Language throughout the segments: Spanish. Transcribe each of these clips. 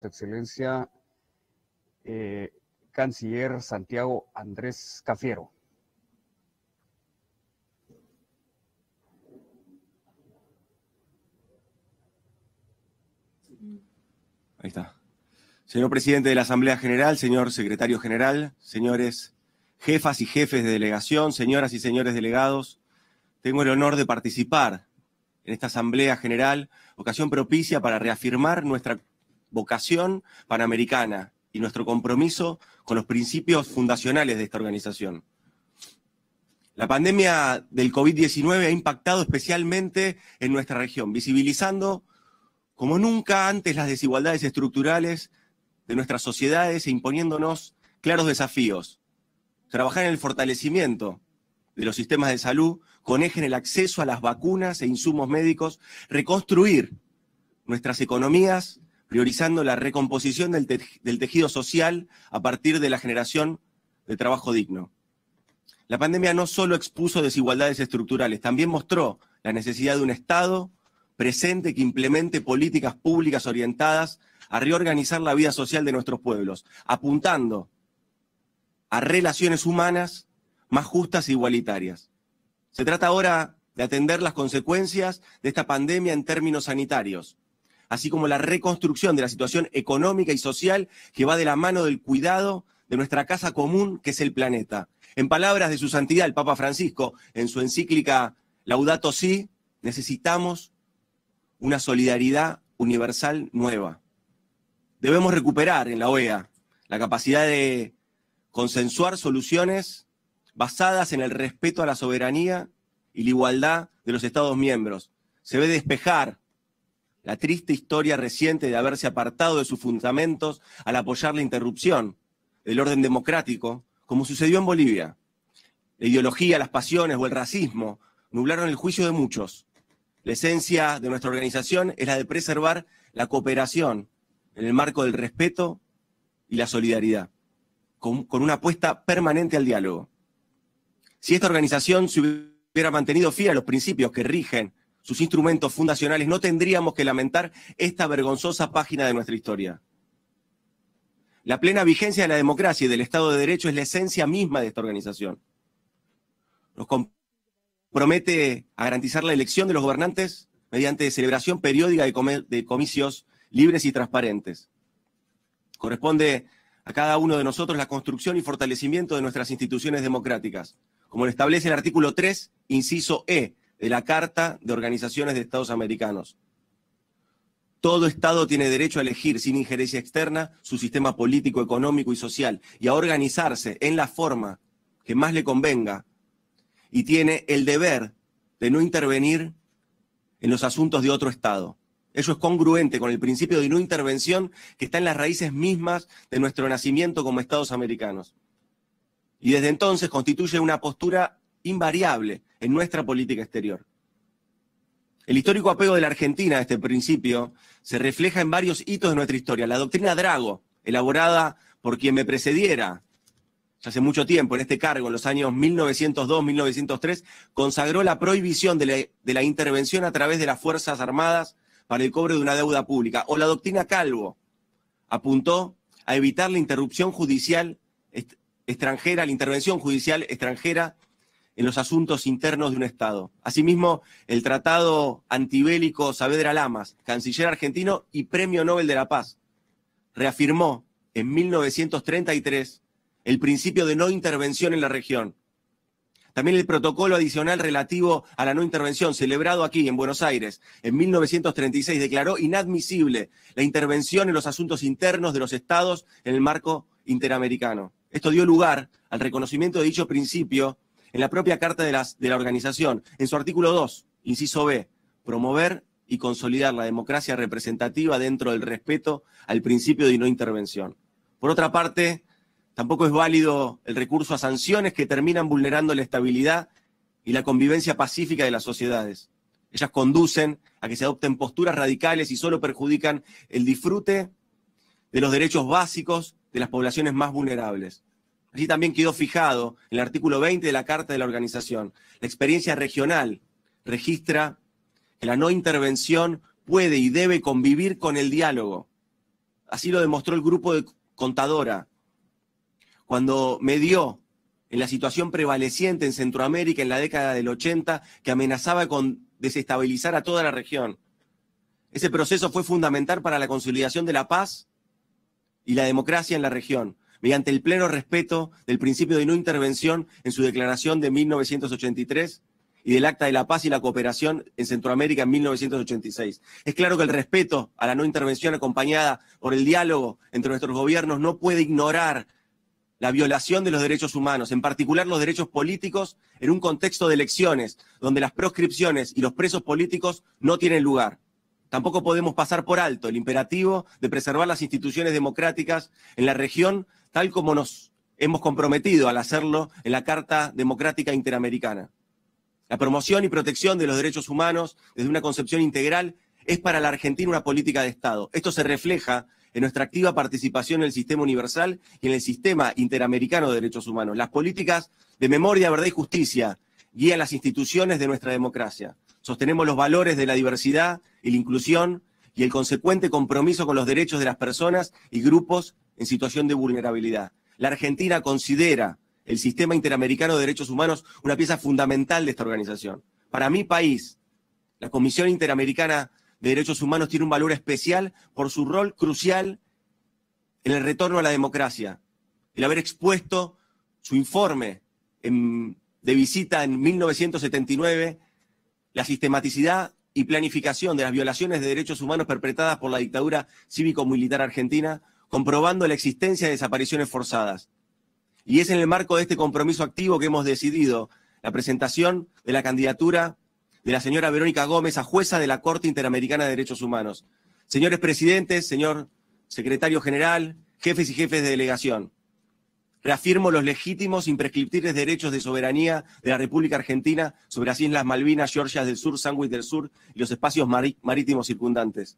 Excelencia, Canciller Santiago Andrés Cafiero. Ahí está. Señor presidente de la Asamblea General, señor secretario general, señores jefas y jefes de delegación, señoras y señores delegados, tengo el honor de participar en esta Asamblea General, ocasión propicia para reafirmar nuestra vocación panamericana y nuestro compromiso con los principios fundacionales de esta organización. La pandemia del COVID-19 ha impactado especialmente en nuestra región, visibilizando como nunca antes las desigualdades estructurales de nuestras sociedades e imponiéndonos claros desafíos. Trabajar en el fortalecimiento de los sistemas de salud con eje en el acceso a las vacunas e insumos médicos, reconstruir nuestras economías, priorizando la recomposición del tejido social a partir de la generación de trabajo digno. La pandemia no solo expuso desigualdades estructurales, también mostró la necesidad de un Estado presente que implemente políticas públicas orientadas a reorganizar la vida social de nuestros pueblos, apuntando a relaciones humanas más justas e igualitarias. Se trata ahora de atender las consecuencias de esta pandemia en términos sanitarios, así como la reconstrucción de la situación económica y social que va de la mano del cuidado de nuestra casa común, que es el planeta. En palabras de su santidad, el Papa Francisco, en su encíclica Laudato Si, necesitamos una solidaridad universal nueva. Debemos recuperar en la OEA la capacidad de consensuar soluciones basadas en el respeto a la soberanía y la igualdad de los Estados miembros. Se debe despejar la triste historia reciente de haberse apartado de sus fundamentos al apoyar la interrupción del orden democrático, como sucedió en Bolivia. La ideología, las pasiones o el racismo nublaron el juicio de muchos. La esencia de nuestra organización es la de preservar la cooperación en el marco del respeto y la solidaridad, con una apuesta permanente al diálogo. Si esta organización se hubiera mantenido fiel a los principios que rigen sus instrumentos fundacionales, no tendríamos que lamentar esta vergonzosa página de nuestra historia. La plena vigencia de la democracia y del Estado de Derecho es la esencia misma de esta organización. Nos compromete a garantizar la elección de los gobernantes mediante celebración periódica de comicios libres y transparentes. Corresponde a cada uno de nosotros la construcción y fortalecimiento de nuestras instituciones democráticas, como lo establece el artículo 3, inciso E, de la Carta de Organizaciones de Estados Americanos. Todo Estado tiene derecho a elegir sin injerencia externa su sistema político, económico y social y a organizarse en la forma que más le convenga, y tiene el deber de no intervenir en los asuntos de otro Estado. Eso es congruente con el principio de no intervención que está en las raíces mismas de nuestro nacimiento como Estados americanos. Y desde entonces constituye una postura invariable en nuestra política exterior. El histórico apego de la Argentina a este principio se refleja en varios hitos de nuestra historia. La doctrina Drago, elaborada por quien me precediera ya hace mucho tiempo en este cargo, en los años 1902-1903, consagró la prohibición de la intervención a través de las Fuerzas Armadas para el cobro de una deuda pública. O la doctrina Calvo apuntó a evitar la interrupción judicial extranjera, la intervención judicial extranjera en los asuntos internos de un Estado. Asimismo, el Tratado Antibélico Saavedra Lamas, canciller argentino y Premio Nobel de la Paz, reafirmó en 1933 el principio de no intervención en la región. También el protocolo adicional relativo a la no intervención, celebrado aquí en Buenos Aires en 1936, declaró inadmisible la intervención en los asuntos internos de los Estados en el marco interamericano. Esto dio lugar al reconocimiento de dicho principio en la propia Carta de la organización, en su artículo 2, inciso B, promover y consolidar la democracia representativa dentro del respeto al principio de no intervención. Por otra parte, tampoco es válido el recurso a sanciones que terminan vulnerando la estabilidad y la convivencia pacífica de las sociedades. Ellas conducen a que se adopten posturas radicales y solo perjudican el disfrute de los derechos básicos de las poblaciones más vulnerables. Allí también quedó fijado en el artículo 20 de la Carta de la Organización. La experiencia regional registra que la no intervención puede y debe convivir con el diálogo, Así lo demostró el grupo de Contadora, cuando medió en la situación prevaleciente en Centroamérica en la década del 80, que amenazaba con desestabilizar a toda la región. Ese proceso fue fundamental para la consolidación de la paz y la democracia en la región, mediante el pleno respeto del principio de no intervención en su declaración de 1983 y del Acta de la Paz y la Cooperación en Centroamérica en 1986. Es claro que el respeto a la no intervención acompañada por el diálogo entre nuestros gobiernos no puede ignorar la violación de los derechos humanos, en particular los derechos políticos, en un contexto de elecciones donde las proscripciones y los presos políticos no tienen lugar. Tampoco podemos pasar por alto el imperativo de preservar las instituciones democráticas en la región, tal como nos hemos comprometido al hacerlo en la Carta Democrática Interamericana. La promoción y protección de los derechos humanos desde una concepción integral es para la Argentina una política de Estado. Esto se refleja en nuestra activa participación en el sistema universal y en el sistema interamericano de derechos humanos. Las políticas de memoria, verdad y justicia guían las instituciones de nuestra democracia. Sostenemos los valores de la diversidad y la inclusión y el consecuente compromiso con los derechos de las personas y grupos en situación de vulnerabilidad. La Argentina considera el sistema interamericano de derechos humanos una pieza fundamental de esta organización. Para mi país, la Comisión Interamericana de Derechos Humanos tiene un valor especial por su rol crucial en el retorno a la democracia. El haber expuesto su informe de visita en 1979, la sistematicidad y planificación de las violaciones de derechos humanos perpetradas por la dictadura cívico-militar argentina, comprobando la existencia de desapariciones forzadas. Y es en el marco de este compromiso activo que hemos decidido la presentación de la candidatura de la señora Verónica Gómez a jueza de la Corte Interamericana de Derechos Humanos. Señores presidentes, señor secretario general, jefes y jefes de delegación, reafirmo los legítimos e imprescriptibles derechos de soberanía de la República Argentina sobre las Islas Malvinas, Georgias del Sur, Sandwich del Sur y los espacios marítimos circundantes,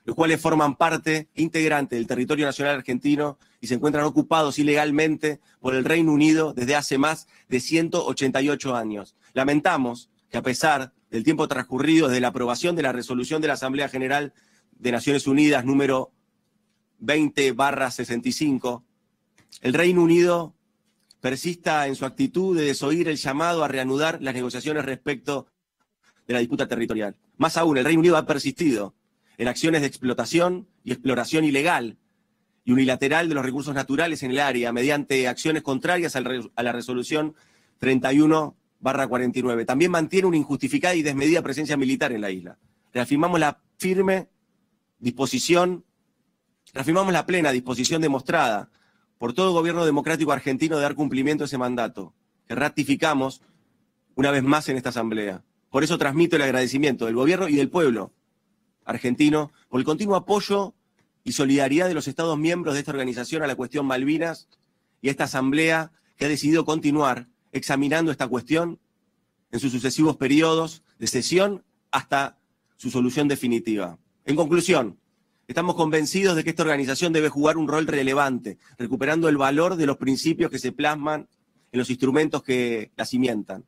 los cuales forman parte integrante del territorio nacional argentino y se encuentran ocupados ilegalmente por el Reino Unido desde hace más de 188 años. Lamentamos que a pesar del tiempo transcurrido desde la aprobación de la resolución de la Asamblea General de Naciones Unidas número 20/65, el Reino Unido persista en su actitud de desoír el llamado a reanudar las negociaciones respecto de la disputa territorial. Más aún, el Reino Unido ha persistido en acciones de explotación y exploración ilegal y unilateral de los recursos naturales en el área mediante acciones contrarias a la resolución 31/49. También mantiene una injustificada y desmedida presencia militar en la isla. Reafirmamos la plena disposición demostrada por todo gobierno democrático argentino de dar cumplimiento a ese mandato, que ratificamos una vez más en esta asamblea. Por eso transmito el agradecimiento del gobierno y del pueblo argentino por el continuo apoyo y solidaridad de los Estados miembros de esta organización a la cuestión Malvinas y a esta asamblea que ha decidido continuar examinando esta cuestión en sus sucesivos periodos de sesión hasta su solución definitiva. En conclusión, estamos convencidos de que esta organización debe jugar un rol relevante, recuperando el valor de los principios que se plasman en los instrumentos que la cimentan.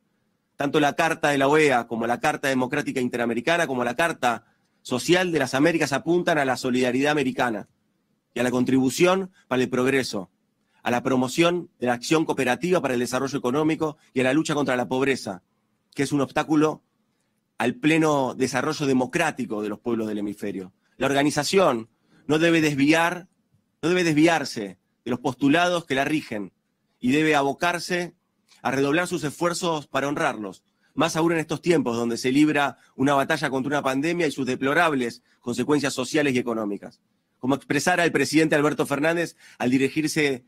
Tanto la Carta de la OEA como la Carta Democrática Interamericana como la Carta Social de las Américas apuntan a la solidaridad americana y a la contribución para el progreso, a la promoción de la acción cooperativa para el desarrollo económico y a la lucha contra la pobreza, que es un obstáculo al pleno desarrollo democrático de los pueblos del hemisferio. La organización no debe desviarse de los postulados que la rigen y debe abocarse a redoblar sus esfuerzos para honrarlos, más aún en estos tiempos donde se libra una batalla contra una pandemia y sus deplorables consecuencias sociales y económicas. Como expresara el presidente Alberto Fernández al dirigirse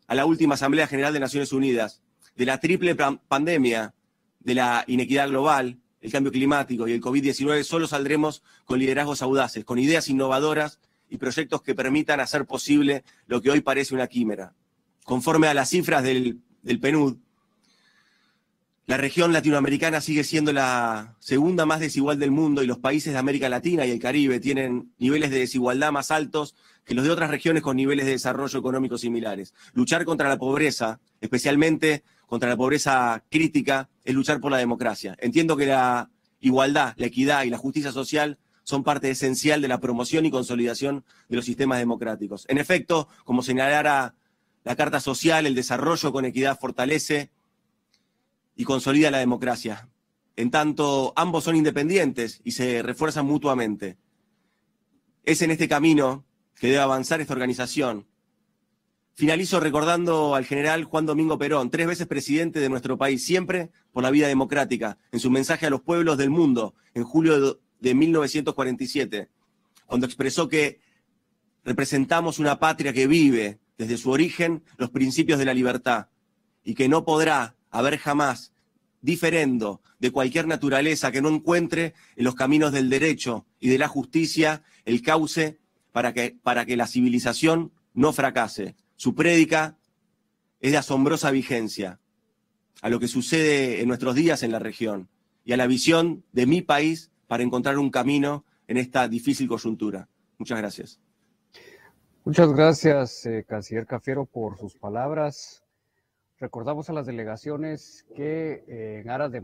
a la última Asamblea General de Naciones Unidas, de la triple pandemia, de la inequidad global, el cambio climático y el COVID-19, solo saldremos con liderazgos audaces, con ideas innovadoras y proyectos que permitan hacer posible lo que hoy parece una quimera. Conforme a las cifras del PNUD, la región latinoamericana sigue siendo la segunda más desigual del mundo y los países de América Latina y el Caribe tienen niveles de desigualdad más altos que los de otras regiones con niveles de desarrollo económico similares. Luchar contra la pobreza, especialmente contra la pobreza crítica, es luchar por la democracia. Entiendo que la igualdad, la equidad y la justicia social son parte esencial de la promoción y consolidación de los sistemas democráticos. En efecto, como señalara la Carta Social, el desarrollo con equidad fortalece y consolida la democracia. En tanto, ambos son independientes y se refuerzan mutuamente. Es en este camino que debe avanzar esta organización. Finalizo recordando al general Juan Domingo Perón, 3 veces presidente de nuestro país, siempre por la vida democrática, en su mensaje a los pueblos del mundo en julio de 1947, cuando expresó que representamos una patria que vive desde su origen los principios de la libertad y que no podrá haber jamás diferendo de cualquier naturaleza que no encuentre en los caminos del derecho y de la justicia el cauce para que la civilización no fracase. Su prédica es de asombrosa vigencia a lo que sucede en nuestros días en la región y a la visión de mi país para encontrar un camino en esta difícil coyuntura. Muchas gracias. Muchas gracias, canciller Cafiero, por sus palabras. Recordamos a las delegaciones que en aras de